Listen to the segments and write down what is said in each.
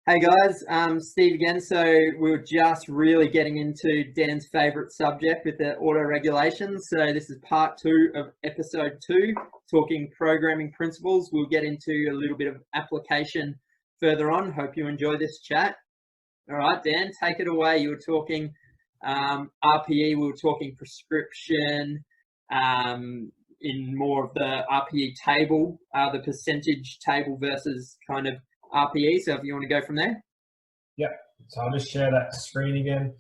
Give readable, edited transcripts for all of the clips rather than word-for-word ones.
Hey guys, Steve again. So we're just really getting into Dan's favourite subject with the auto-regulation. So this is part 2 of episode 2, talking programming principles. We'll get into a little bit of application further on. Hope you enjoy this chat. All right, Dan, take it away. You were talking RPE, we were talking prescription, in more of the RPE table, the percentage table versus kind of RPE. So if you want to go from there. Yep. So I'll just share that screen again.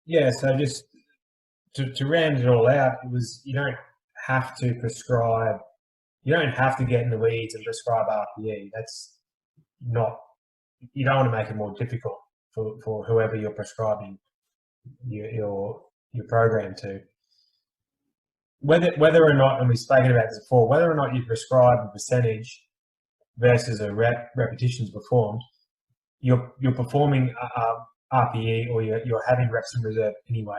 Yeah, so just to round it all out, it was you don't have to prescribe, you don't have to get in the weeds and prescribe RPE. That's not, you don't want to make it more difficult for whoever you're prescribing your program to. Whether or not, and we've spoken about this before, whether or not you prescribe a percentage versus a repetitions performed, you're performing RPE, or you're having reps in reserve anyway.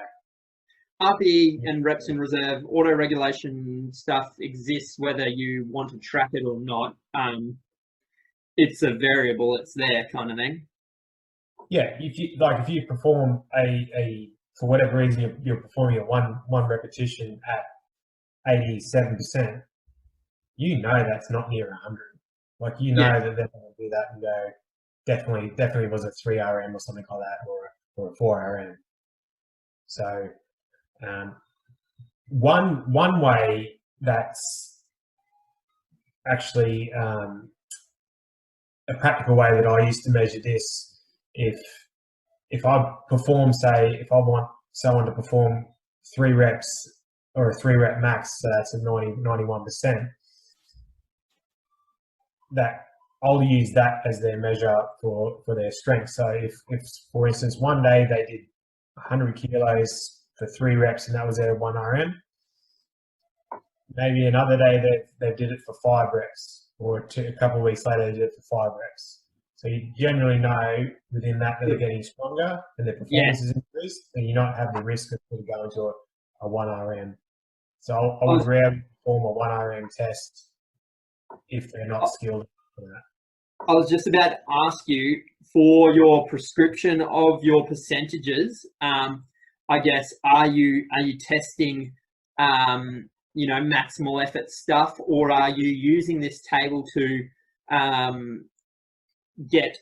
RPE and reps in reserve, auto-regulation stuff exists whether you want to track it or not. It's a variable, it's there kind of thing. Yeah, if you perform a for whatever reason you're performing a one repetition at 87%, you know that's not near 100. Like, you know that they're going to do that and go, definitely was a 3 RM or something like that, or a 4 RM. So one way that's actually a practical way that I used to measure this, if I perform, say, if I want someone to perform 3 reps or a 3 rep max, so that's a 91%, that I'll use that as their measure for their strength. So if for instance one day they did 100 kilos for 3 reps and that was their 1 RM, maybe another day they did it for 5 reps, or a couple of weeks later they did it for 5 reps. So you generally know within that they're getting stronger and their performance is increased, and you not have the risk of going to a 1 RM. So I would rarely perform a 1 RM test if they're not skilled for that. I was just about to ask you, for your prescription of your percentages, I guess, are you testing maximal effort stuff, or are you using this table to get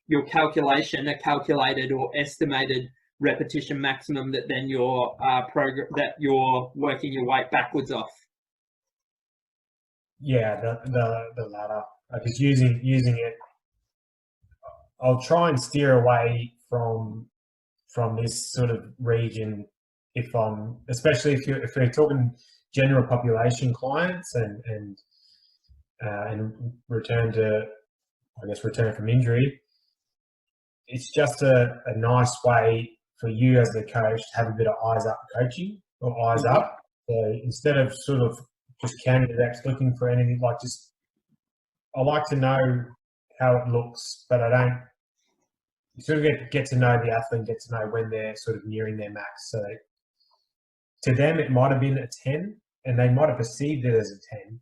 your calculation, a calculated or estimated repetition maximum that then you're working your weight backwards off? Yeah, the latter. Because using it, I'll try and steer away from this sort of region especially if we're talking general population clients and return from injury. It's just a nice way for you as the coach to have a bit of eyes up coaching, or eyes up. So instead of sort of just counting the reps, looking for anything, I like to know how it looks, but I don't. You sort of get to know the athlete, get to know when they're sort of nearing their max. So to them, it might have been a 10, and they might have perceived it as a 10.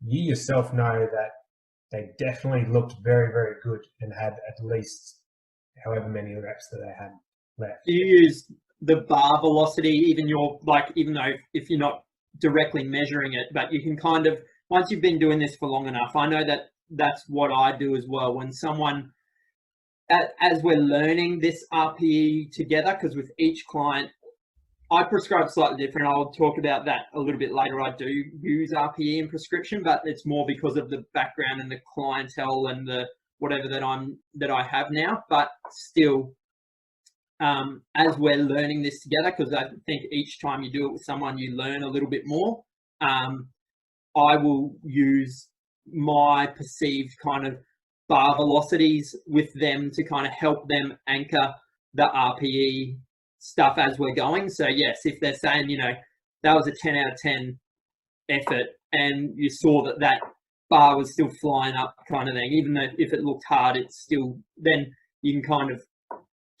You yourself know that they definitely looked very, very good and had at least however many reps that they had left. Do you use the bar velocity, even though if you're not directly measuring it, but you can kind of, once you've been doing this for long enough, I know that that's what I do as well. When someone, as we're learning this RPE together, because with each client, I prescribe slightly different. I'll talk about that a little bit later. I do use RPE in prescription, but it's more because of the background and the clientele and the whatever that I have now. But still, as we're learning this together, because I think each time you do it with someone, you learn a little bit more. I will use my perceived kind of bar velocities with them to kind of help them anchor the RPE stuff as we're going. So yes, if they're saying, that was a 10 out of 10 effort, and you saw that bar was still flying up kind of thing, even though if it looked hard, it's still, then you can kind of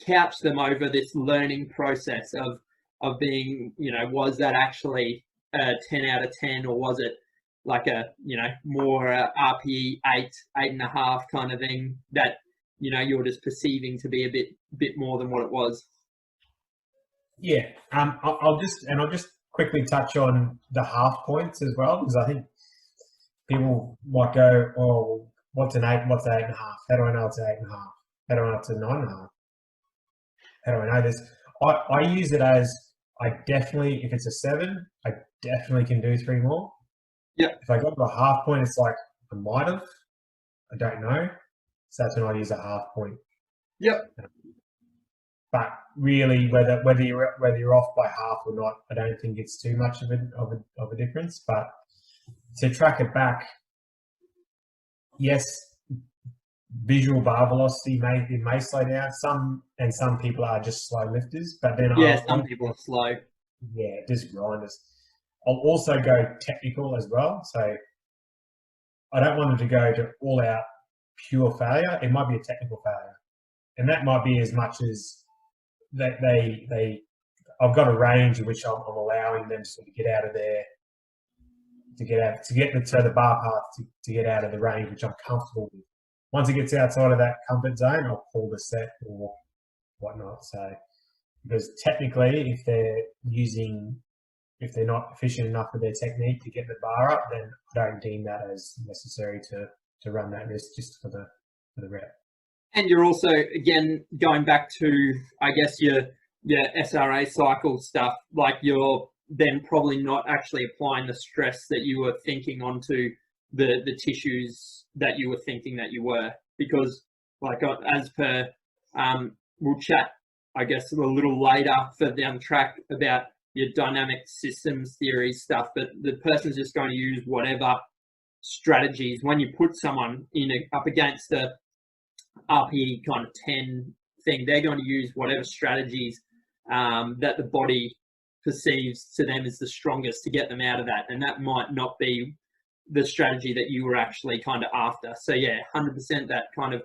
couch them over this learning process of being, was that actually a 10 out of 10, or was it like a, you know, more RPE 8.5 kind of thing that, you know, you're just perceiving to be a bit more than what it was? Yeah. I'll just quickly touch on the half points as well, because I think people might go, oh, what's an 8? What's 8.5? How do I know it's 8.5? How do I know it's a 9.5? How do I know this? I use it as, I definitely, if it's a 7, I definitely can do 3 more. Yep. If I got to a half point, it's like, I might have. I don't know. So that's when I use a half point. Yep. But really, whether you're off by half or not, I don't think it's too much of a difference. But to track it back, yes, visual bar velocity may slow down. Some people are just slow lifters, but then Some people are slow. Yeah, just grinders. I'll also go technical as well. So I don't want them to go to all out pure failure. It might be a technical failure, and that might be as much as I've got a range in which I'm allowing them to sort of get out of there, to get the bar path to get out of the range which I'm comfortable with. Once it gets outside of that comfort zone, I'll pull the set or whatnot. So, because technically, if they're not efficient enough with their technique to get the bar up, then I don't deem that as necessary to run that risk just for the rep. And you're also, again, going back to, I guess, your SRA cycle stuff, like you're then probably not actually applying the stress that you were thinking onto the tissues that you were thinking that you were. Because, like, as per, we'll chat, I guess, a little later further down the track about your dynamic systems theory stuff, but the person's just going to use whatever strategies. When you put someone up against the RPE kind of 10 thing, they're going to use whatever strategies that the body perceives to them as the strongest to get them out of that. And that might not be the strategy that you were actually kind of after. So yeah, 100% that kind of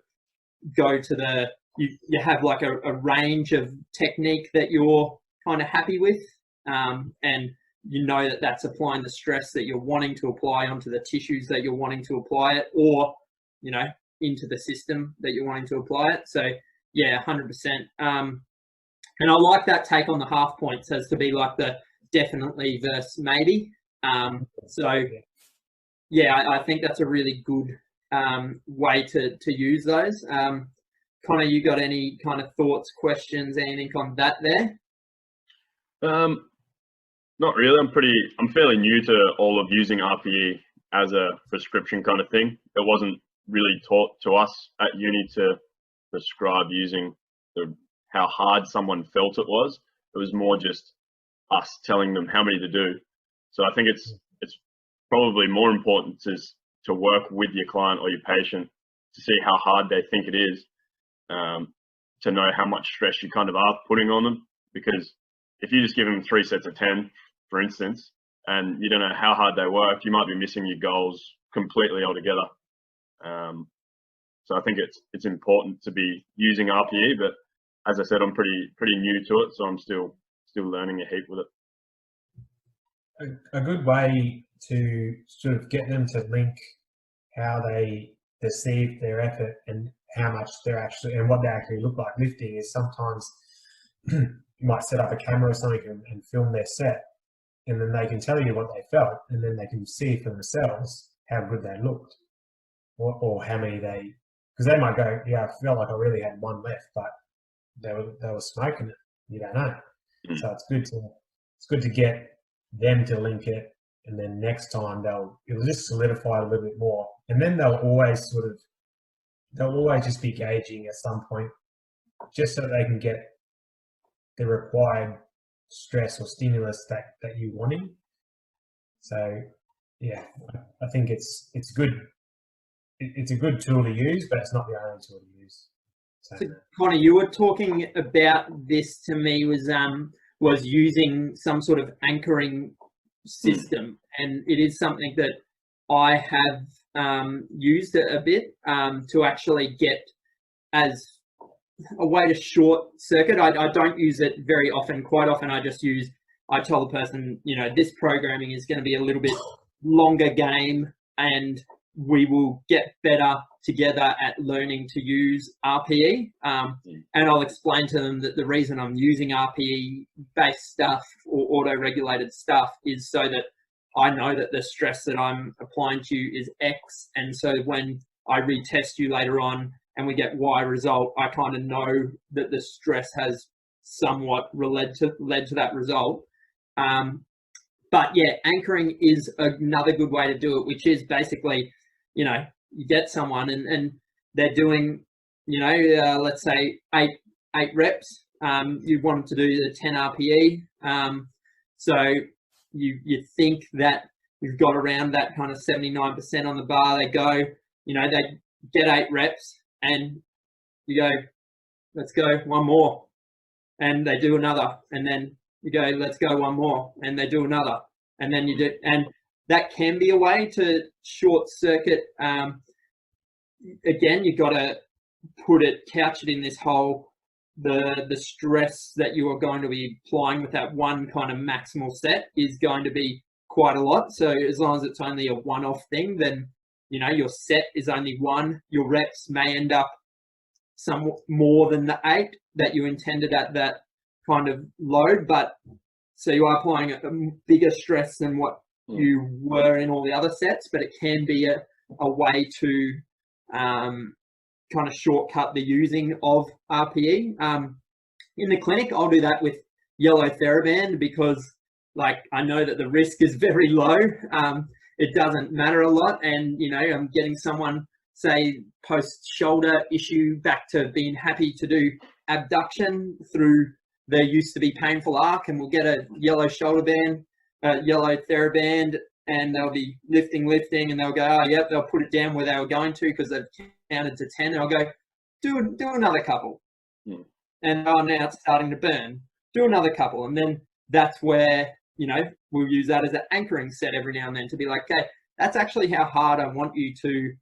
go to you have like a range of technique that you're kind of happy with. And you know that that's applying the stress that you're wanting to apply onto the tissues that you're wanting to apply it, or, you know, into the system that you're wanting to apply it. So yeah, 100%. And I like that take on the half points as to be like the definitely versus maybe. So yeah, I think that's a really good way to use those. Connor, you got any kind of thoughts, questions, anything on that there? Not really. I'm fairly new to all of using RPE as a prescription kind of thing. It wasn't really taught to us at uni to prescribe using how hard someone felt it was. It was more just us telling them how many to do. So I think it's probably more important to work with your client or your patient to see how hard they think it is, to know how much stress you kind of are putting on them. Because if you just give them 3 sets of 10, for instance, and you don't know how hard they work, you might be missing your goals completely altogether. So I think it's important to be using RPE, but as I said, I'm pretty new to it, so I'm still learning a heap with it. A good way to sort of get them to link how they perceive their effort and how much and what they actually look like lifting is sometimes you might set up a camera or something and film their set, and then they can tell you what they felt, and then they can see for themselves how good they looked, or how many because they might go, yeah, I felt like I really had one left, but they were smoking it. You don't know. So it's good to get them to link it, and then next time it'll just solidify a little bit more, and then they'll always just be gauging at some point, just so they can get the required stress or stimulus that you're wanting. So yeah, I think it's good. It's a good tool to use, but it's not the only tool to use. So Connor, you were talking about this to me was using some sort of anchoring system, and it is something that I have used a bit to actually get as a way to short circuit. I don't use it very often. Quite often I tell the person, you know, this programming is going to be a little bit longer game, and we will get better together at learning to use RPE. And I'll explain to them that the reason I'm using RPE-based stuff or auto-regulated stuff is so that I know that the stress that I'm applying to you is X, and so when I retest you later on and we get Y result, I kind of know that the stress has somewhat led to that result. But yeah, anchoring is another good way to do it, which is basically, you know, you get someone and they're doing, you know, let's say eight reps. You want them to do the 10 RPE. So you think that you've got around that kind of 79% on the bar. They go, you know, they get 8 reps and you go, let's go one more. And they do another. And then you go, let's go one more. And they do another. And then you do, and that can be a way to short circuit. Again, you've got to couch it in this whole, the stress that you are going to be applying with that one kind of maximal set is going to be quite a lot. So as long as it's only a one-off thing, then, you know, your set is only 1. Your reps may end up somewhat more than the 8 that you intended at that kind of load, but so you are applying a bigger stress than what you were in all the other sets, but it can be a way to kind of shortcut the using of RPE. In the clinic, I'll do that with yellow TheraBand because, like, I know that the risk is very low. It doesn't matter a lot, and you know, I'm getting someone, say, post shoulder issue back to being happy to do abduction through their used to be painful arc, and we'll get a yellow shoulder band, yellow TheraBand, and they'll be lifting, and they'll go, oh, yep, they'll put it down where they were going to because they've counted to 10, and I'll go, do another couple. And oh, now it's starting to burn. Do another couple. And then that's where, you know, we'll use that as an anchoring set every now and then to be like, okay, that's actually how hard I want you to,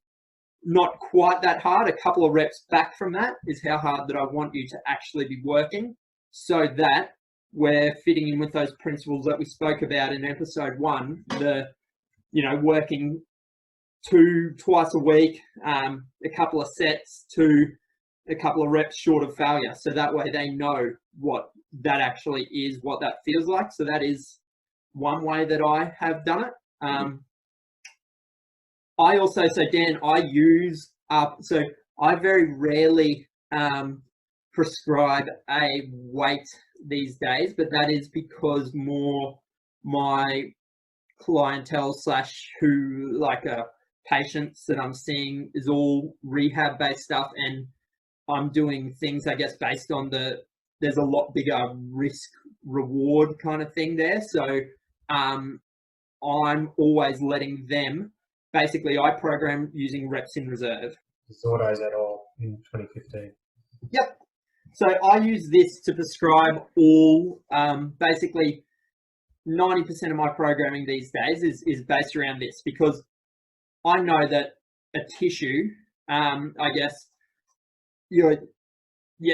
not quite that hard, a couple of reps back from that is how hard that I want you to actually be working, so that we're fitting in with those principles that we spoke about in episode 1, the, you know, working twice a week, a couple of sets to a couple of reps short of failure. So that way they know what that actually is, what that feels like. So that is one way that I have done it. I also, so Dan, I use, so I very rarely prescribe a weight these days, but that is because more my clientele / who, like, patients that I'm seeing is all rehab based stuff, and I'm doing things, I guess, based on there's a lot bigger risk reward kind of thing there. So I'm always letting them, basically I program using reps in reserve. Autos at all in 2015. Yep. So I use this to prescribe all, basically 90% of my programming these days is based around this, because I know that a tissue, I guess, your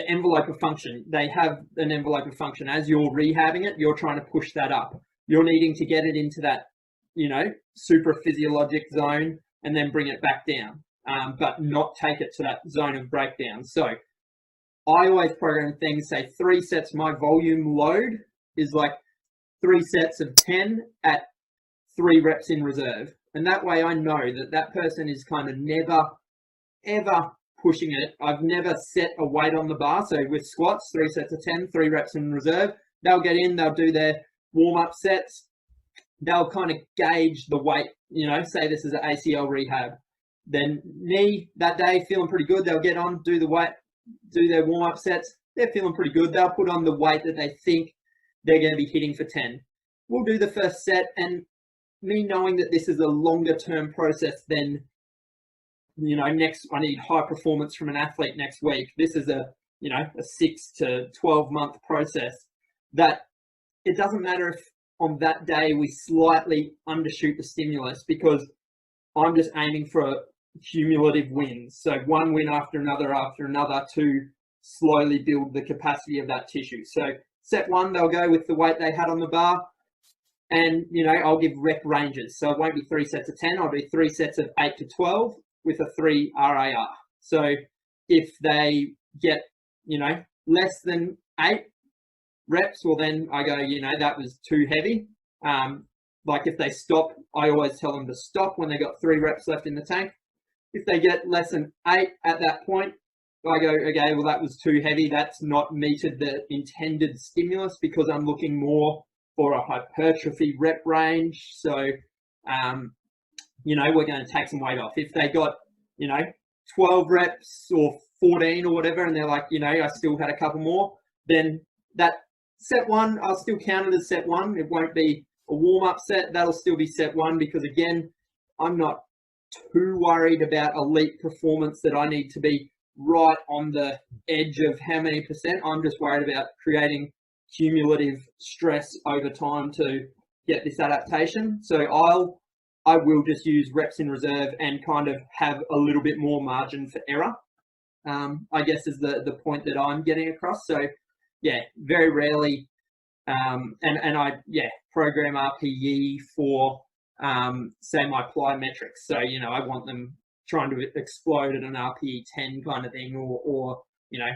envelope of function, they have an envelope of function. As you're rehabbing it, you're trying to push that up. You're needing to get it into that, you know, super physiologic zone and then bring it back down, but not take it to that zone of breakdown. So I always program things, say 3 sets, my volume load is like 3 sets of 10 at 3 reps in reserve. And that way I know that that person is kind of never, ever pushing it. I've never set a weight on the bar. So with squats, 3 sets of 10, 3 reps in reserve, they'll get in, they'll do their warm-up sets. They'll kind of gauge the weight, you know, say this is an ACL rehab. Then knee that day, feeling pretty good. They'll get on, do the weight, do their warm-up sets. They're feeling pretty good. They'll put on the weight that they think they're going to be hitting for 10. We'll do the first set, and me knowing that this is a longer term process than, you know, next I need high performance from an athlete next week. This is a, you know, a 6 to 12 month process, that it doesn't matter if on that day we slightly undershoot the stimulus, because I'm just aiming for cumulative wins. So one win after another to slowly build the capacity of that tissue. So set 1, they'll go with the weight they had on the bar. And, you know, I'll give rep ranges. So it won't be 3 sets of 10. I'll do 3 sets of 8 to 12 with a 3 RAR. So if they get, you know, less than 8 reps, well, then I go, you know, that was too heavy. Like if they stop, I always tell them to stop when they got 3 reps left in the tank. If they get less than 8 at that point, I go, okay, well, that was too heavy. That's not meted the intended stimulus, because I'm looking more for a hypertrophy rep range. So, you know, we're going to take some weight off. If they got, you know, 12 reps or 14 or whatever, and they're like, you know, I still had a couple more, then that set 1, I'll still count it as set 1. It won't be a warm-up set. That'll still be set 1, because again, I'm not too worried about elite performance that I need to be right on the edge of how many percent. I'm just worried about creating cumulative stress over time to get this adaptation. So I will just use reps in reserve and kind of have a little bit more margin for error, I guess is the point that I'm getting across. So yeah, very rarely, and I program RPE for say my PLAE metrics. So, you know, I want them trying to explode at an RPE 10 kind of thing, or you know,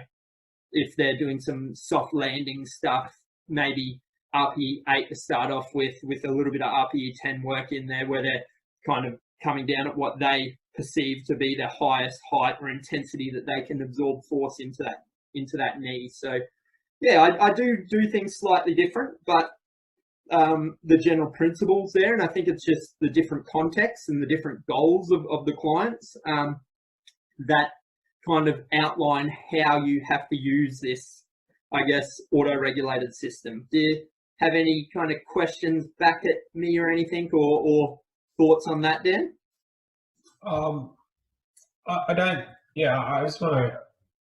if they're doing some soft landing stuff, maybe RPE 8 to start off with a little bit of RPE 10 work in there, where they're kind of coming down at what they perceive to be their highest height or intensity that they can absorb force into that knee. So yeah, I do things slightly different, but the general principles there, and I think it's just the different contexts and the different goals of the clients that kind of outline how you have to use this, I guess, auto-regulated system. Do you have any kind of questions back at me or anything, or thoughts on that, Dan? I don't. Yeah, I just want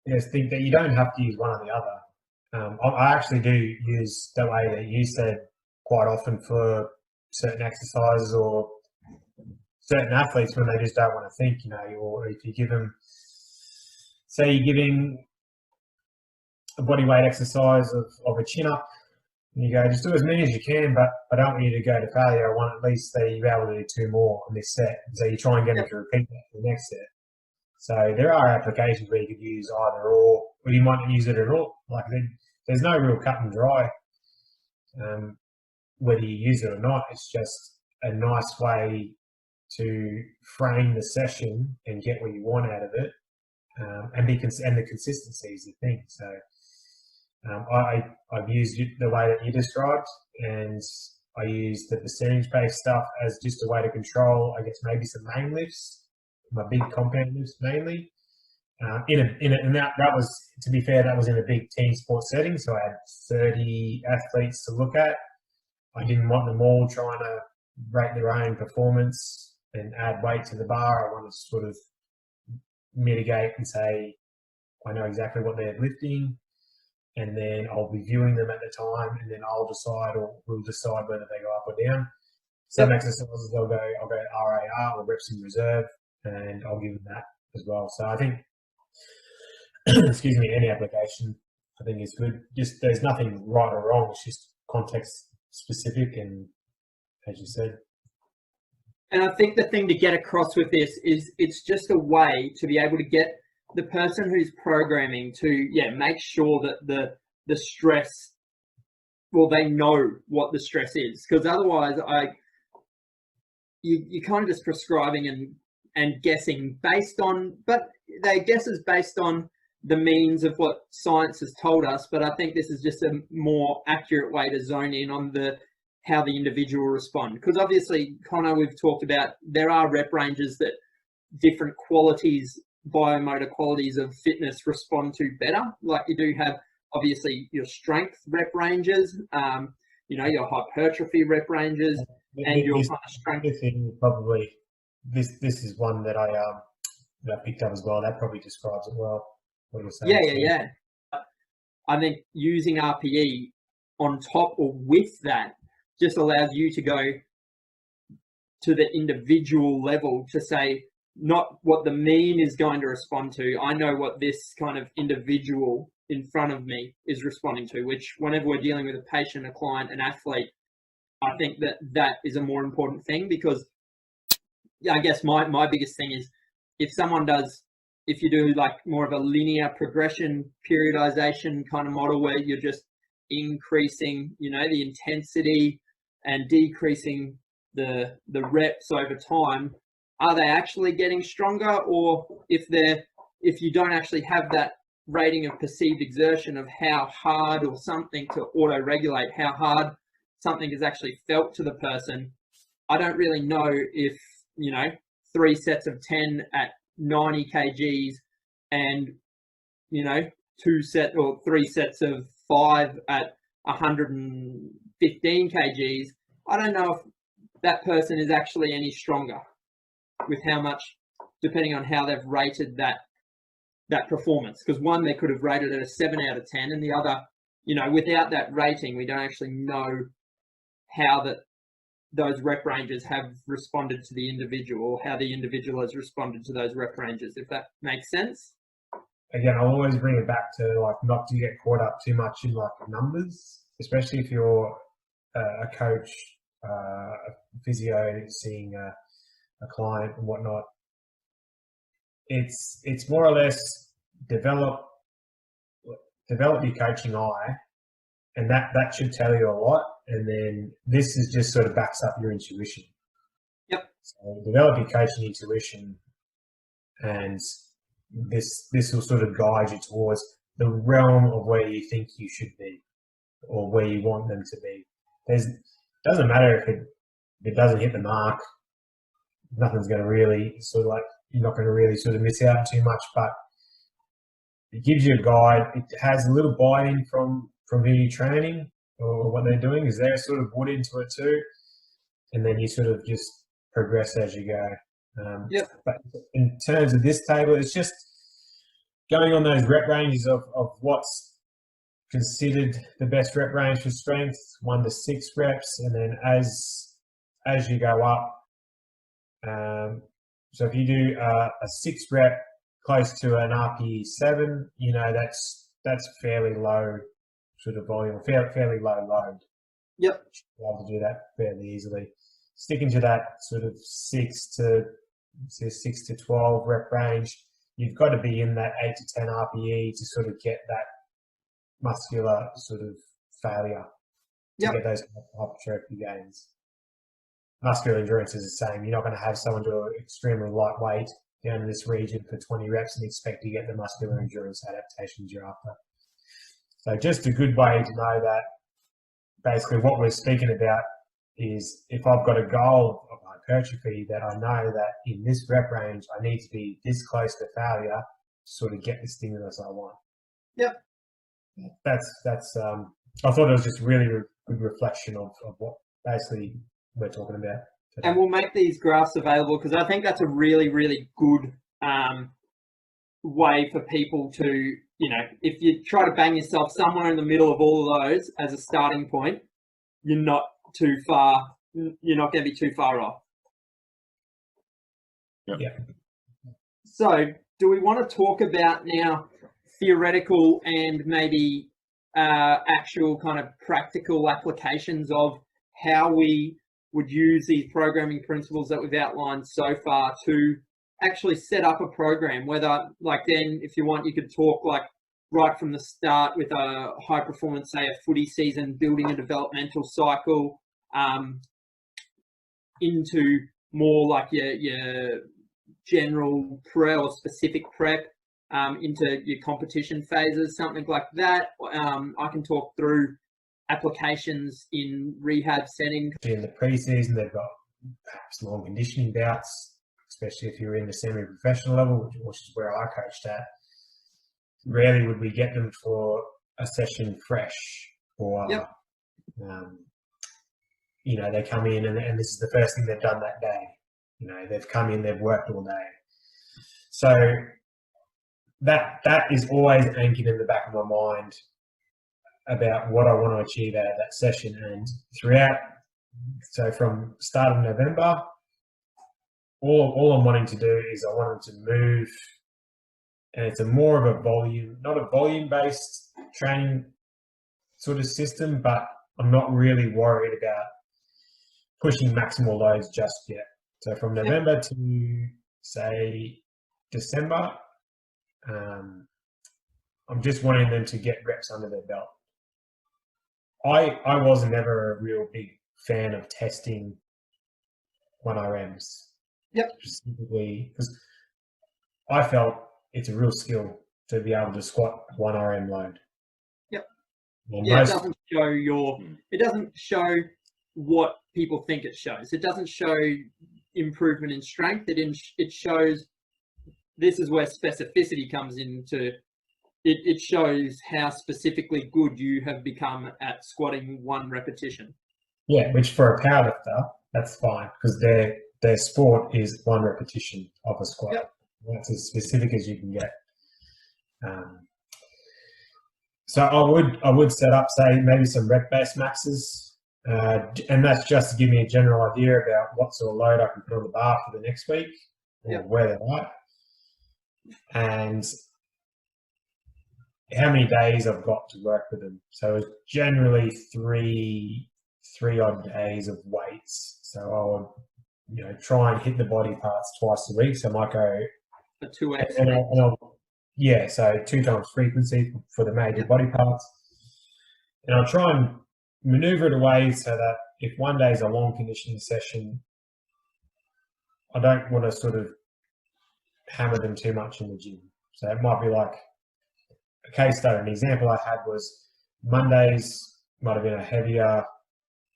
to think that you don't have to use one or the other. I actually do use the way that you said quite often for certain exercises or certain athletes when they just don't want to think, you know, or if you give them, say you're giving a body weight exercise of a chin up, and you go, just do as many as you can, but I don't want you to go to failure. I want at least that you be able to do 2 more on this set. So you try and get them to repeat that for the next set. So there are applications where you could use either or you might not use it at all. Like there's no real cut and dry whether you use it or not. It's just a nice way to frame the session and get what you want out of it, and the consistency is the thing. So I've used the way that you described, and I use the percentage-based stuff as just a way to control, I guess, maybe some main lifts, my big compound lifts mainly. And that was, to be fair, that was in a big team sport setting, so I had 30 athletes to look at. I didn't want them all trying to rate their own performance and add weight to the bar. I wanted to sort of mitigate and say, I know exactly what they're lifting, and then I'll be viewing them at the time, and then I'll decide, or we'll decide whether they go up or down. Some exercises I'll go RAR or reps in reserve, and I'll give them that as well. So I think, excuse me, any application I think is good. Just there's nothing right or wrong. It's just context specific, and as you said. And I think the thing to get across with this is it's just a way to be able to get the person who's programming to make sure that the stress, well, they know what the stress is, because otherwise you're kind of just prescribing and guessing based on, but their guess is based on the means of what science has told us. But I think this is just a more accurate way to zone in on how the individual respond, because obviously, Connor, we've talked about there are rep ranges that different qualities, biomotor qualities of fitness respond to better. Like you do have obviously your strength rep ranges, your hypertrophy rep ranges, and your kind of strength. Probably this is one that I picked up as well. That probably describes it well. What you're saying. Yeah. I think using RPE on top or with that just allows you to go to the individual level to say, not what the mean is going to respond to. I know what this kind of individual in front of me is responding to, which whenever we're dealing with a patient, a client, an athlete, I think that is a more important thing, because I guess my biggest thing is if you do like more of a linear progression periodization kind of model where you're just increasing, the intensity and decreasing the reps over time, are they actually getting stronger? Or if you don't actually have that rating of perceived exertion of how hard or something to auto-regulate, how hard something is actually felt to the person, I don't really know if, 3 sets of 10 at 90 kgs and, 3 sets of 5 at 115 kgs, I don't know if that person is actually any stronger with how much, depending on how they've rated that performance. Because one, they could have rated it a 7 out of 10, and the other, without that rating, we don't actually know how those rep ranges have responded to the individual, or how the individual has responded to those rep ranges, if that makes sense. Again, I'll always bring it back to like not to get caught up too much in like numbers, especially if you're a coach, a physio seeing a client and whatnot. It's more or less develop your coaching eye, and that should tell you a lot. And then this is just sort of backs up your intuition. Yep. So develop your coaching intuition, and this will sort of guide you towards the realm of where you think you should be, or where you want them to be. Doesn't matter if it doesn't hit the mark. Nothing's going to really sort of like, you're not going to really sort of miss out too much, but it gives you a guide. It has a little buy-in from who you're training or what they're doing, is they're sort of bought into it too. And then you sort of just progress as you go. Yep. But in terms of this table, it's just going on those rep ranges of what's considered the best rep range for strength, 1 to 6 reps, and then as you go up. So if you do a 6 rep close to an RPE 7, that's fairly low sort of volume, fairly low load. Yep. You're able to do that fairly easily. Sticking to that sort of 6 to 12 rep range, you've got to be in that 8 to 10 RPE to sort of get that muscular sort of failure to Yep. get those hypertrophy gains. Muscular endurance is the same. You're not going to have someone do extremely lightweight down in this region for 20 reps and expect to get the muscular endurance adaptations you're after. So just a good way to know that basically what we're speaking about is, if I've got a goal of hypertrophy, that I know that in this rep range, I need to be this close to failure to sort of get the stimulus I want. Yep. That's I thought it was just really good reflection of what basically we're talking about today. And we'll make these graphs available, because I think that's a really, really good way for people to, if you try to bang yourself somewhere in the middle of all of those as a starting point, you're not going to be too far off. Yep. Yeah. So do we want to talk about now theoretical and maybe actual kind of practical applications of how we would use these programming principles that we've outlined so far to actually set up a program? Whether, like, then if you want, you could talk like right from the start with a high performance, say a footy season, building a developmental cycle, into more like your general prep or specific prep, into your competition phases, something like that. I can talk through applications in rehab settings. In the pre-season, they've got perhaps long conditioning bouts, especially if you're in the semi-professional level, which is where I coached at. Rarely would we get them for a session fresh, or Yep. They come in and this is the first thing they've done that day. They've come in, they've worked all day. So that is always anchored in the back of my mind about what I want to achieve out of that session. And throughout, so from start of November, all I'm wanting to do is I want them to move, and it's more of a volume, not a volume-based training sort of system, but I'm not really worried about pushing maximal loads just yet. So from November to say December, I'm just wanting them to get reps under their belt. I wasn't ever a real big fan of testing 1RMs. Yep. Specifically, because I felt it's a real skill to be able to squat 1RM load. Yep. And yeah, it doesn't show what people think it shows. It doesn't show improvement in strength. It shows, this is where specificity comes into. It shows how specifically good you have become at squatting 1 repetition. Yeah, which for a powerlifter, that's fine, because their sport is 1 repetition of a squat. Yep. That's as specific as you can get. So I would set up, say, maybe some rep-based maxes, and that's just to give me a general idea about what sort of load I can put on the bar for the next week, or where they're at, and how many days I've got to work with them. So it's generally three odd days of weights. So I would, try and hit the body parts twice a week. So I might go a 2x. So 2 times frequency for the major body parts. And I'll try and maneuver it away so that if one day is a long conditioning session, I don't want to sort of hammer them too much in the gym. So it might be like a case study. An example I had was Mondays might have been a heavier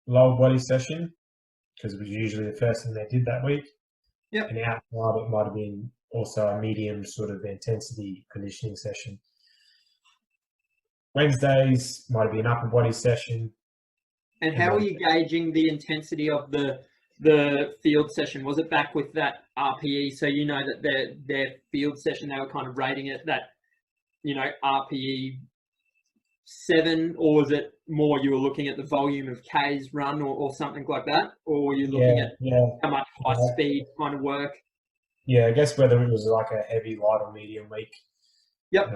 lower body session because it was usually the first thing they did that week. Yep. And outside it might have been also a medium sort of intensity conditioning session. Wednesdays might have been an upper body session. And how are you gauging the intensity of the field session? Was it back with that RPE? So you know that their field session, they were kind of rating it that, RPE 7, or was it more you were looking at the volume of K's run or something like that? Or were you looking at how much high speed kind of work? Yeah, I guess whether it was like a heavy, light or medium week. Yep.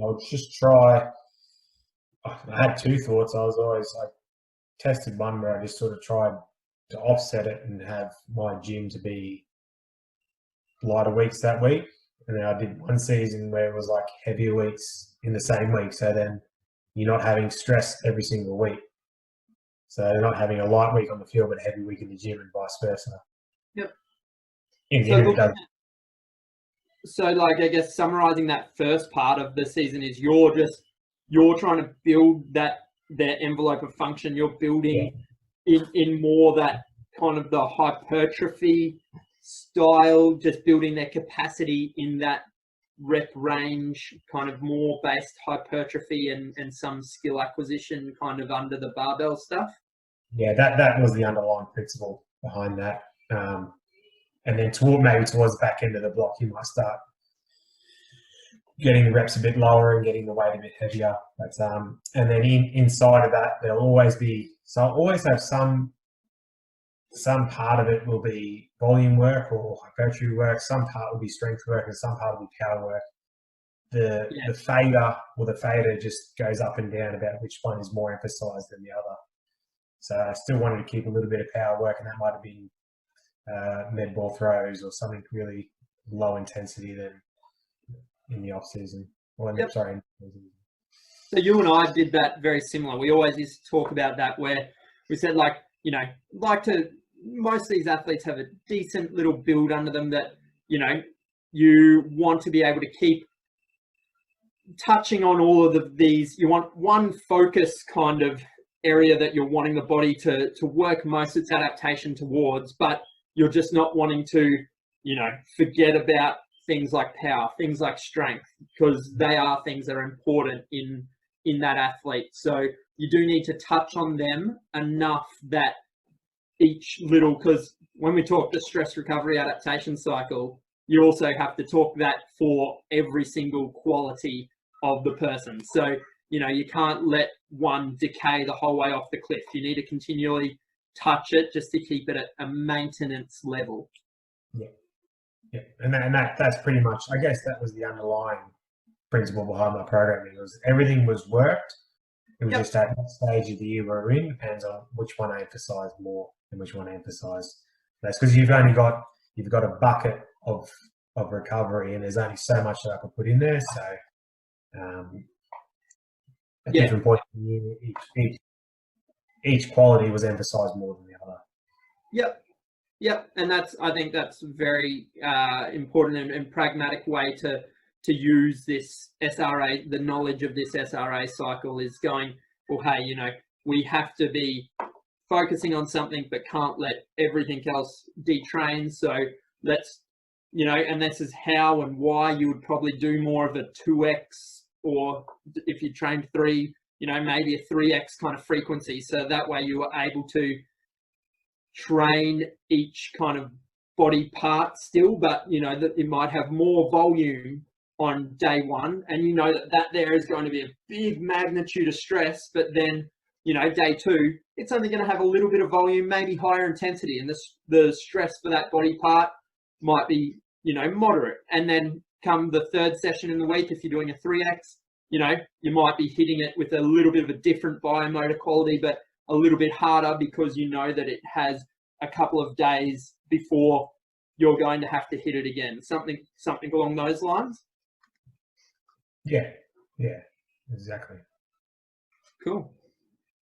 I'll just try. I had 2 thoughts. I was always tested one where I just sort of tried to offset it and have my gym to be lighter weeks that week. And then I did one season where it was like heavier weeks in the same week. So then you're not having stress every single week. So you're not having a light week on the field, but a heavy week in the gym and vice versa. Yep. I guess summarizing that first part of the season is you're trying to build their envelope of function. You're building in more that kind of the hypertrophy style, just building their capacity in that rep range, kind of more based hypertrophy and some skill acquisition kind of under the barbell stuff. Yeah, that was the underlying principle behind that. And then maybe towards the back end of the block, you might start getting the reps a bit lower and getting the weight a bit heavier. But and then inside of that, there'll always be, so I'll always have some part of it will be volume work or hypertrophy work, some part will be strength work, and some part will be power work. The fader just goes up and down about which one is more emphasized than the other. So I still wanted to keep a little bit of power work, and that might have been med ball throws or something really low intensity than in the off season. Sorry. So you and I did that very similar. We always used to talk about that where we said most of these athletes have a decent little build under them that, you want to be able to keep touching on all of these. You want one focus kind of area that you're wanting the body to work most of its adaptation towards, but you're just not wanting to, forget about things like power, things like strength, because they are things that are important in that athlete. So you do need to touch on them enough that each little, because when we talk the stress recovery adaptation cycle, you also have to talk that for every single quality of the person. So, you can't let one decay the whole way off the cliff. You need to continually touch it just to keep it at a maintenance level. Yeah, and that's pretty much, I guess that was the underlying principle behind my programming. Everything was worked, It was just at what stage of the year we're in, depends on which one I emphasise more and which one I emphasise less. Because you've got a bucket of recovery, and there's only so much that I can put in there. So at different points in the year, each quality was emphasised more than the other. Yep, and I think that's very important and pragmatic way to use this SRA. The knowledge of this SRA cycle is going, well, hey, you know, we have to be focusing on something, but can't let everything else detrain. So let's, you know, and this is how and why you would probably do more of a 2x, or if you train 3, you know, maybe a 3x kind of frequency. So that way you are able to train each kind of body part still, but you know that it might have more volume on day 1, and you know that there is going to be a big magnitude of stress, but then, you know, day 2 it's only going to have a little bit of volume, maybe higher intensity, and the stress for that body part might be, you know, moderate. And then come the 3rd session in the week, if you're doing a 3x, you know, you might be hitting it with a little bit of a different biomotor quality, but a little bit harder, because you know that it has a couple of days before you're going to have to hit it again. Something along those lines. Yeah, exactly. Cool.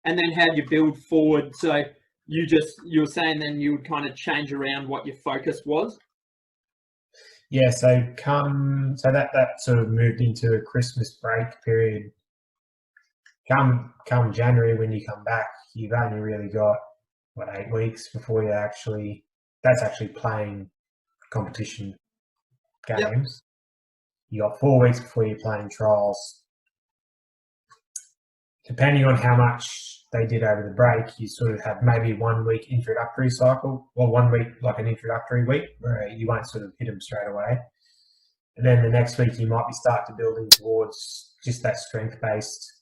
And then how do you build forward? So you were saying then you would kind of change around what your focus was? Yeah, so that sort of moved into a Christmas break period. Come January, when you come back, you've only really got 8 weeks before that's actually playing competition games. Yep. You got 4 weeks before you're playing trials. Depending on how much they did over the break, you sort of have maybe 1 week introductory cycle, or 1 week like an introductory week where you won't sort of hit them straight away. And then the next week you might be starting building towards just that strength-based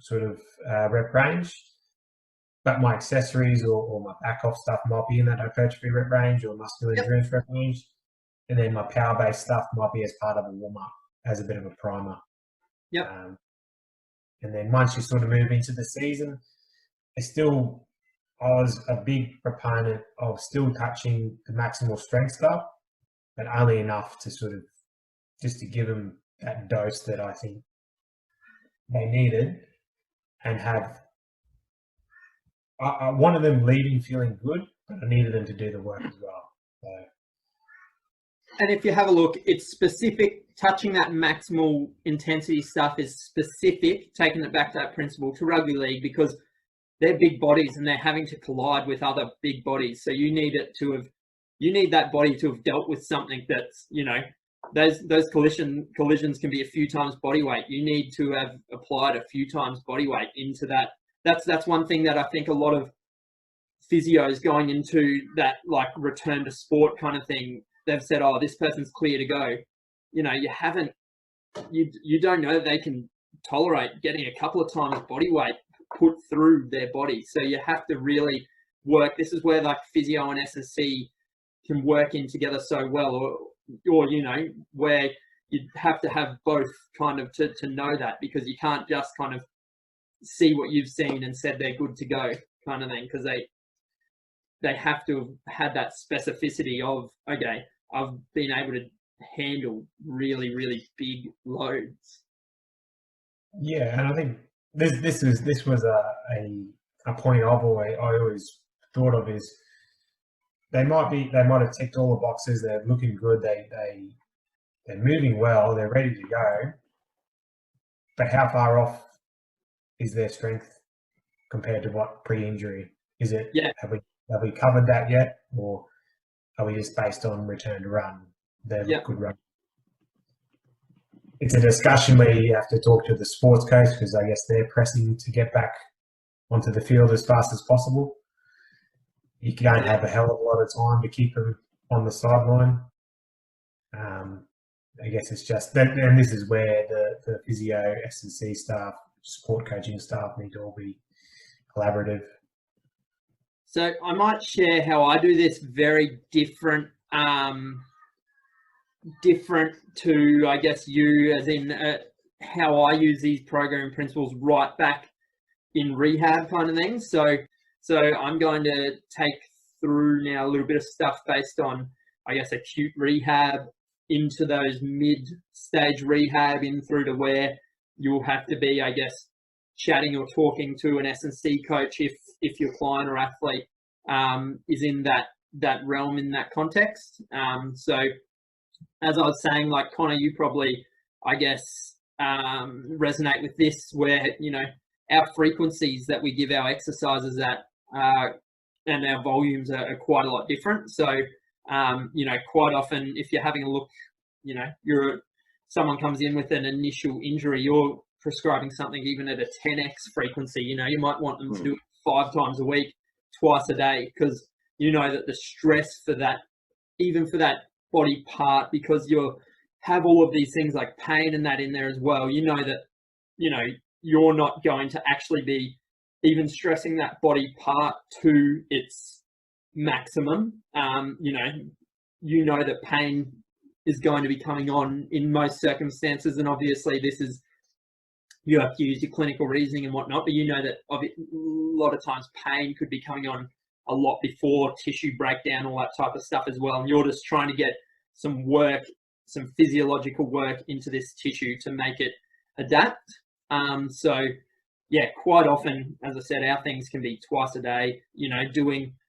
sort of rep range. But my accessories or my back off stuff might be in that hypertrophy rep range or muscular endurance rep range. And then my power-based stuff might be as part of a warm-up, as a bit of a primer. Yep. And then once you sort of move into the season, I was a big proponent of still touching the maximal strength stuff, but only enough to sort of just to give them that dose that I think they needed, and have I wanted them leaving feeling good, but I needed them to do the work as well. So. And if you have a look, it's specific. Touching that maximal intensity stuff is specific, taking it back to that principle, to rugby league, because they're big bodies and they're having to collide with other big bodies. So you need that body to have dealt with something that's, you know, those collisions can be a few times body weight. You need to have applied a few times body weight into that. That's one thing that I think a lot of physios going into that like return to sport kind of thing, they've said, oh, this person's clear to go. You know, you don't know that they can tolerate getting a couple of times body weight put through their body. So you have to really work. This is where like physio and SSC can work in together so well, or you know, where you have to have both kind of to know that, because you can't just kind of see what you've seen and said they're good to go kind of thing, because they have to have had that specificity of, okay, I've been able to handle really, really big loads. Yeah, and I think this was a point I always thought of is they might have ticked all the boxes, they're looking good, they're moving well, they're ready to go, but how far off is their strength compared to what pre-injury? Is it? Yeah. Have we covered that yet, or are we just based on return to run? They look good run. It's a discussion where you have to talk to the sports coach, because I guess they're pressing to get back onto the field as fast as possible. You don't have a hell of a lot of time to keep them on the sideline. I guess it's just that, and this is where the physio, S&C staff, support coaching staff need to all be collaborative. So I might share how I do this, very different to, I guess, you, as in how I use these programming principles right back in rehab kind of thing. So I'm going to take through now a little bit of stuff based on, I guess, acute rehab into those mid-stage rehab in through to where you'll have to be, I guess, chatting or talking to an S&C coach if your client or athlete is in that realm in that context. So as I was saying, like Connor, you probably, I guess, resonate with this, where, you know, our frequencies that we give our exercises at and our volumes are quite a lot different. So, you know, quite often if you're having a look, you know, someone comes in with an initial injury, you're prescribing something even at a 10x frequency. You know, you might want them to do it 5 times a week, twice a day, because you know that the stress for that, even for that body part, because you have all of these things like pain and that in there as well, you know that, you know, you're not going to actually be even stressing that body part to its maximum. You know that pain is going to be coming on in most circumstances, and obviously this is, you have to use your clinical reasoning and whatnot, but you know that a lot of times pain could be coming on a lot before tissue breakdown, all that type of stuff as well, and you're just trying to get some work, some physiological work into this tissue to make it adapt. So yeah, quite often, as I said, our things can be twice a day, you know,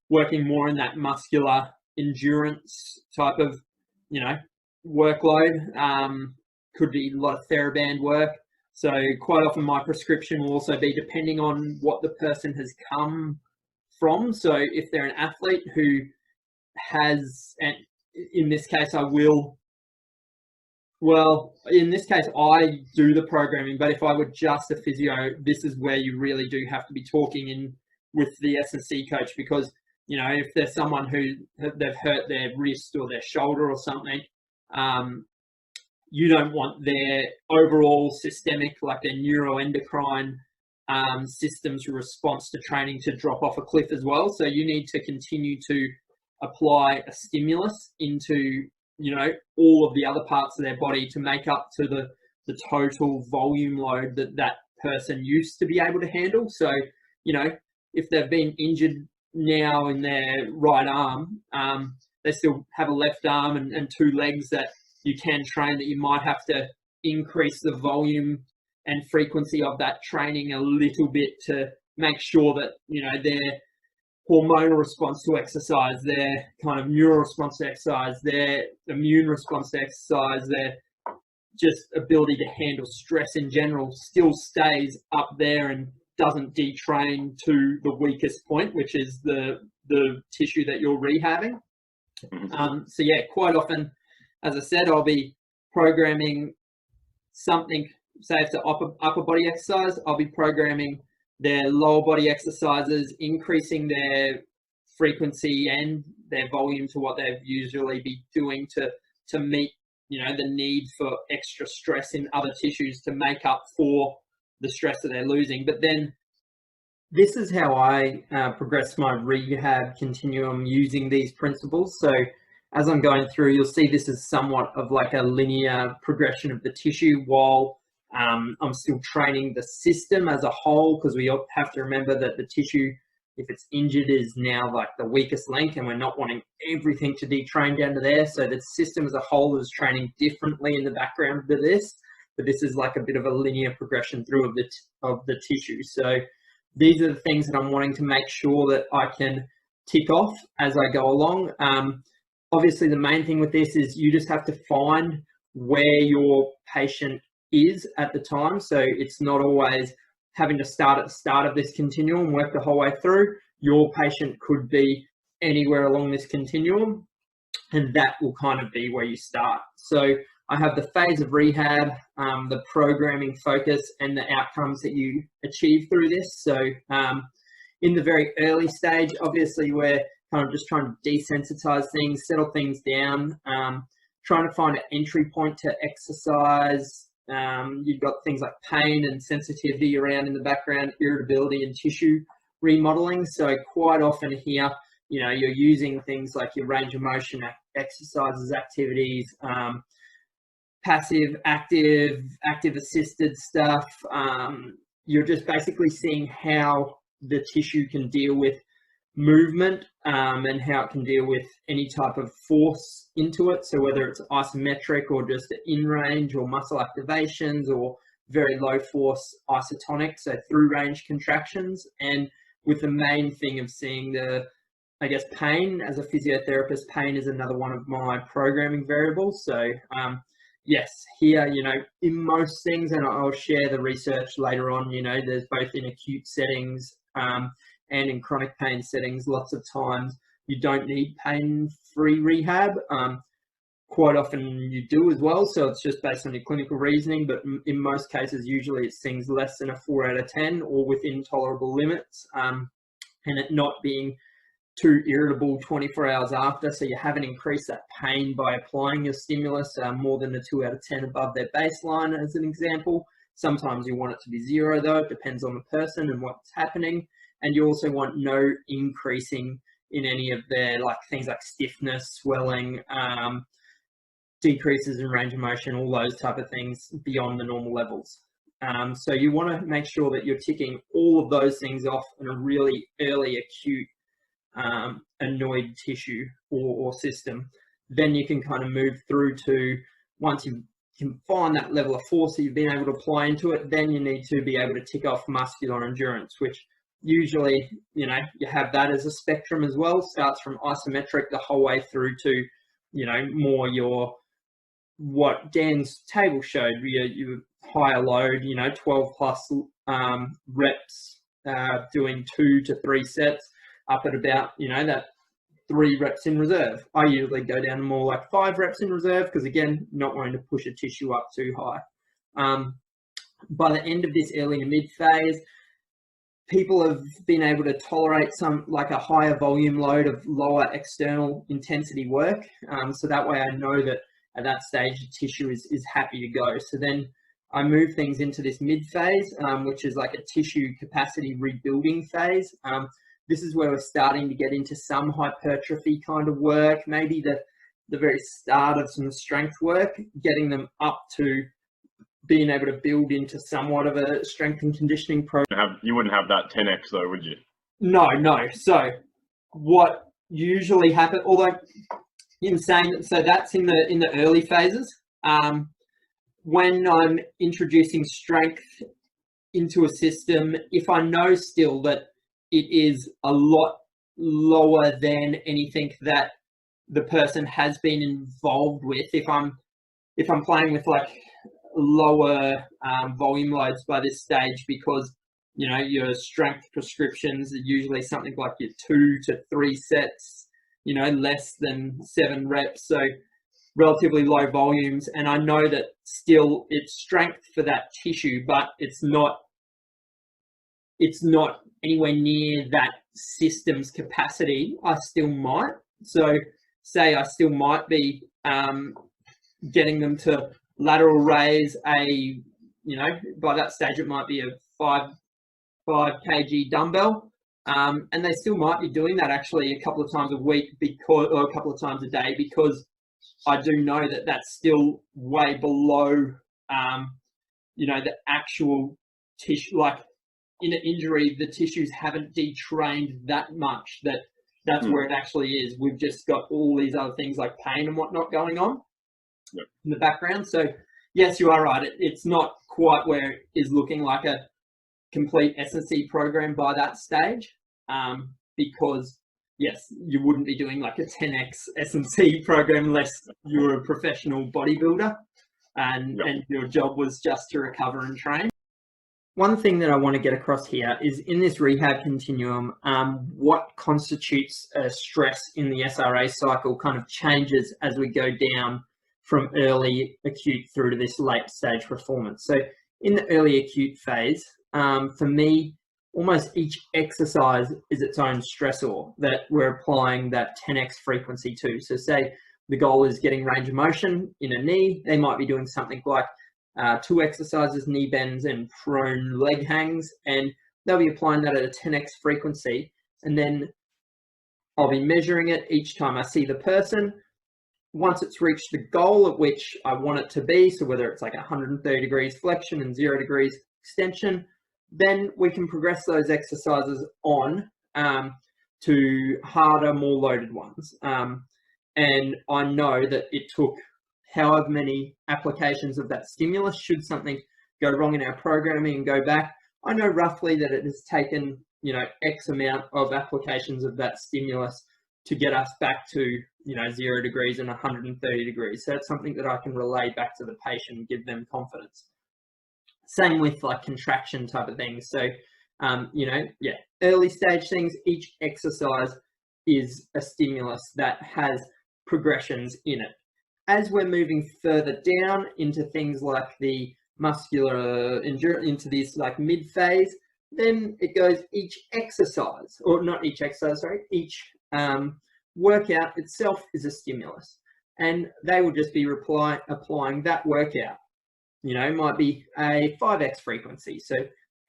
working more in that muscular endurance type of, you know, workload. Could be a lot of TheraBand work. So quite often my prescription will also be depending on what the person has come from. So if they're an athlete who has, and in this case I do the programming, but if I were just a physio, this is where you really do have to be talking in with the S&C coach, because, you know, if there's someone who they've hurt their wrist or their shoulder or something, you don't want their overall systemic, like their neuroendocrine systems response to training to drop off a cliff as well. So you need to continue to apply a stimulus into, you know, all of the other parts of their body to make up to the total volume load that person used to be able to handle. So, you know, if they've been injured now in their right arm, they still have a left arm and 2 legs that you can train, that you might have to increase the volume and frequency of that training a little bit to make sure that, you know, their hormonal response to exercise, their kind of neural response to exercise, their immune response to exercise, their just ability to handle stress in general still stays up there and doesn't detrain to the weakest point, which is the tissue that you're rehabbing. So yeah, quite often, as I said, I'll be programming something, say it's an upper body exercise, I'll be programming their lower body exercises, increasing their frequency and their volume to what they've usually be doing to meet, you know, the need for extra stress in other tissues to make up for the stress that they're losing. But then this is how I progress my rehab continuum using these principles. So as I'm going through, you'll see this is somewhat of like a linear progression of the tissue while I'm still training the system as a whole, because we have to remember that the tissue, if it's injured, is now like the weakest link, and we're not wanting everything to detrain down to there. So the system as a whole is training differently in the background to this, but this is like a bit of a linear progression through of the tissue. So these are the things that I'm wanting to make sure that I can tick off as I go along. Obviously, the main thing with this is you just have to find where your patient is at the time. So it's not always having to start at the start of this continuum, work the whole way through. Your patient could be anywhere along this continuum, and that will kind of be where you start. So I have the phase of rehab, the programming focus, and the outcomes that you achieve through this. So in the very early stage, obviously we're kind of just trying to desensitize things, settle things down, trying to find an entry point to exercise. You've got things like pain and sensitivity around in the background, irritability and tissue remodeling. So quite often here, you know, you're using things like your range of motion exercises, activities, passive, active assisted stuff, you're just basically seeing how the tissue can deal with movement and how it can deal with any type of force into it. So whether it's isometric or just in range or muscle activations or very low force isotonic, so through range contractions, and with the main thing of seeing the, I guess, pain. As a physiotherapist, pain is another one of my programming variables. So yes, here, you know, in most things, and I'll share the research later on, you know, there's both in acute settings and in chronic pain settings, lots of times you don't need pain-free rehab. Quite often you do as well, so it's just based on your clinical reasoning, but in most cases, usually it's things less than a 4 out of 10 or within tolerable limits, and it not being too irritable 24 hours after, so you haven't increased that pain by applying your stimulus more than a 2 out of 10 above their baseline, as an example. Sometimes you want it to be 0 though, it depends on the person and what's happening, and you also want no increasing in any of their, like, things like stiffness, swelling, decreases in range of motion, all those type of things beyond the normal levels. So you want to make sure that you're ticking all of those things off in a really early acute annoyed tissue or system. Then you can kind of move through to, once you can find that level of force that you've been able to apply into it, then you need to be able to tick off muscular endurance, which usually, you know, you have that as a spectrum as well. Starts from isometric the whole way through to, you know, more your, what Dan's table showed, your higher load, you know, 12 plus reps, doing 2 to 3 sets up at about, you know, that 3 reps in reserve. I usually go down to more like 5 reps in reserve because, again, not wanting to push a tissue up too high. By the end of this early to mid phase, people have been able to tolerate some, like, a higher volume load of lower external intensity work. So that way I know that at that stage the tissue is happy to go. So then I move things into this mid phase, which is like a tissue capacity rebuilding phase. This is where we're starting to get into some hypertrophy kind of work, maybe the very start of some strength work, getting them up to being able to build into somewhat of a strength and conditioning program. You wouldn't have that 10x though, would you? No. So what usually happens, although in saying that, so that's in the early phases. When I'm introducing strength into a system, if I know still that it is a lot lower than anything that the person has been involved with, if I'm playing with like lower volume loads by this stage, because, you know, your strength prescriptions are usually something like your 2 to 3 sets, you know, less than 7 reps, so relatively low volumes, and I know that still it's strength for that tissue, but it's not anywhere near that system's capacity, I still might. So say I still might be getting them to lateral raise a, you know, by that stage it might be a 5 kg dumbbell, and they still might be doing that actually a couple of times a week, because, or a couple of times a day, because I do know that that's still way below, you know, the actual tissue. Like in an injury, the tissues haven't detrained that much that's where it actually is. We've just got all these other things like pain and whatnot going on in the background. So yes, you are right. It's not quite where it is looking like a complete S&C program by that stage, because yes, you wouldn't be doing like a 10x S&C program unless you were a professional bodybuilder and your job was just to recover and train. One thing that I want to get across here is, in this rehab continuum, what constitutes a stress in the SRA cycle kind of changes as we go down from early acute through to this late stage performance. So in the early acute phase, for me, almost each exercise is its own stressor that we're applying that 10x frequency to. So say the goal is getting range of motion in a knee, they might be doing something like 2 exercises, knee bends and prone leg hangs, and they'll be applying that at a 10x frequency. And then I'll be measuring it each time I see the person. Once it's reached the goal at which I want it to be, so whether it's like 130 degrees flexion and 0 degrees extension, then we can progress those exercises on to harder, more loaded ones. And I know that it took however many applications of that stimulus. Should something go wrong in our programming and go back, I know roughly that it has taken, you know, X amount of applications of that stimulus to get us back to, you know, 0 degrees and 130 degrees. So it's something that I can relay back to the patient and give them confidence. Same with like contraction type of things. So, you know, yeah, early stage things, each exercise is a stimulus that has progressions in it. As we're moving further down into things like the muscular endurance, into this like mid phase, then it goes each exercise, or not each exercise, sorry, each workout itself is a stimulus, and they will just be applying that workout. You know, might be a 5x frequency. So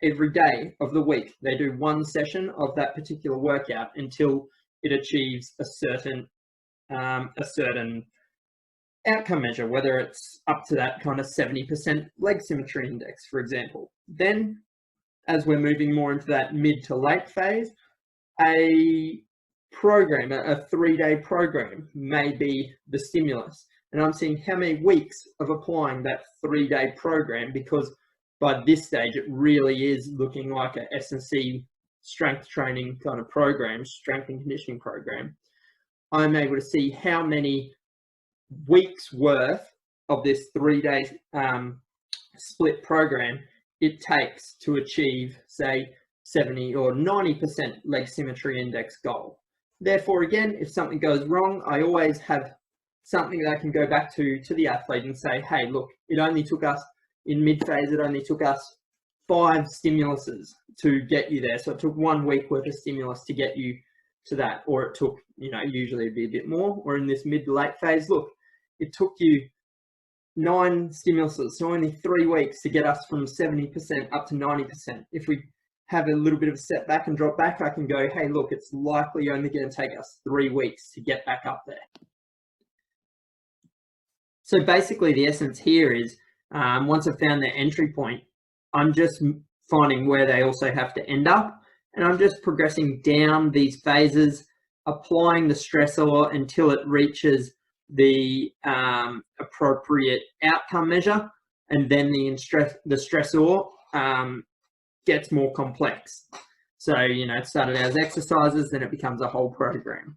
every day of the week, they do one session of that particular workout until it achieves a certain outcome measure, whether it's up to that kind of 70% leg symmetry index, for example. Then, as we're moving more into that mid to late phase, a program, a 3-day program may be the stimulus. And I'm seeing how many weeks of applying that 3-day program, because by this stage, it really is looking like a S&C strength training kind of program, strength and conditioning program. I'm able to see how many weeks worth of this 3-day split program it takes to achieve, say, 70 or 90% leg symmetry index goal. Therefore, again, if something goes wrong, I always have something that I can go back to the athlete and say, hey, look, it only took us in mid-phase, it only took us 5 stimuluses to get you there. So it took 1 week worth of stimulus to get you to that, or it took, you know, usually it'd be a bit more, or in this mid to late phase, look, it took you 9 stimuluses, so only 3 weeks to get us from 70% up to 90%. If we have a little bit of a setback and drop back, I can go, hey, look, it's likely only going to take us 3 weeks to get back up there. So basically the essence here is, once I've found their entry point, I'm just finding where they also have to end up, and I'm just progressing down these phases, applying the stressor until it reaches the appropriate outcome measure, and then the stressor gets more complex. So, you know, it started out as exercises, then it becomes a whole program.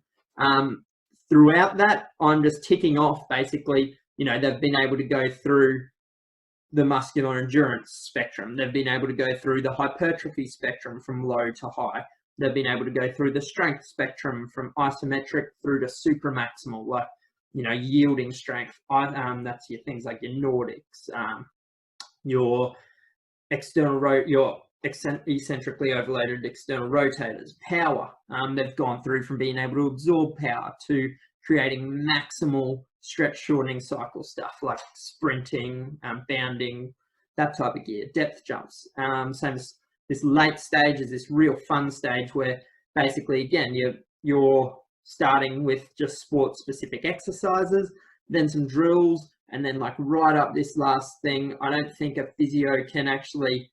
Throughout that, I'm just ticking off basically, you know, they've been able to go through the muscular endurance spectrum. They've been able to go through the hypertrophy spectrum from low to high. They've been able to go through the strength spectrum from isometric through to supramaximal, like, you know, yielding strength. That's your things like your Nordics, your eccentrically overloaded external rotators, power. They've gone through from being able to absorb power to creating maximal stretch shortening cycle stuff like sprinting, bounding, that type of gear, depth jumps. Same as this late stage is this real fun stage where basically, again, you're starting with just sport specific exercises, then some drills, and then like right up this last thing. I don't think a physio can actually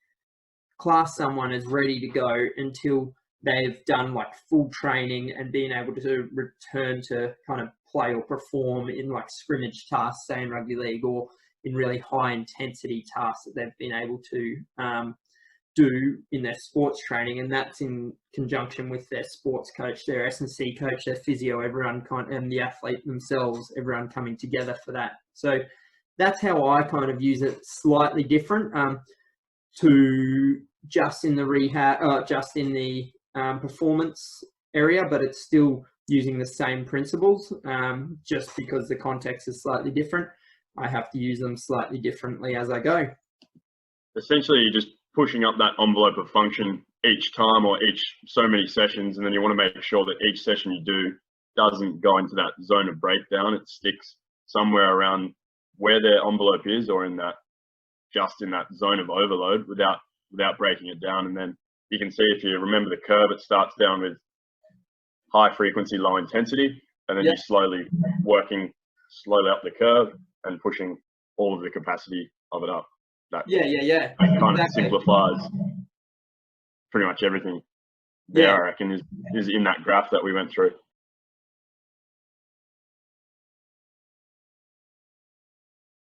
class someone as ready to go until they've done like full training and being able to return to kind of play or perform in like scrimmage tasks, say in rugby league, or in really high intensity tasks that they've been able to do in their sports training. And that's in conjunction with their sports coach, their S&C coach, their physio, everyone and the athlete themselves, everyone coming together for that. So that's how I kind of use it, slightly different to just in the rehab, just in the performance area, but it's still using the same principles. Just because the context is slightly different, I have to use them slightly differently as I go. Essentially, you're just pushing up that envelope of function each time, or each so many sessions, and then you want to make sure that each session you do doesn't go into that zone of breakdown. It sticks somewhere around where their envelope is, or in that, just in that zone of overload without breaking it down. And then you can see, if you remember the curve, it starts down with high frequency, low intensity, and then you're slowly working slowly up the curve and pushing all of the capacity of it up. That kind of simplifies pretty much everything there, I reckon, is in that graph that we went through.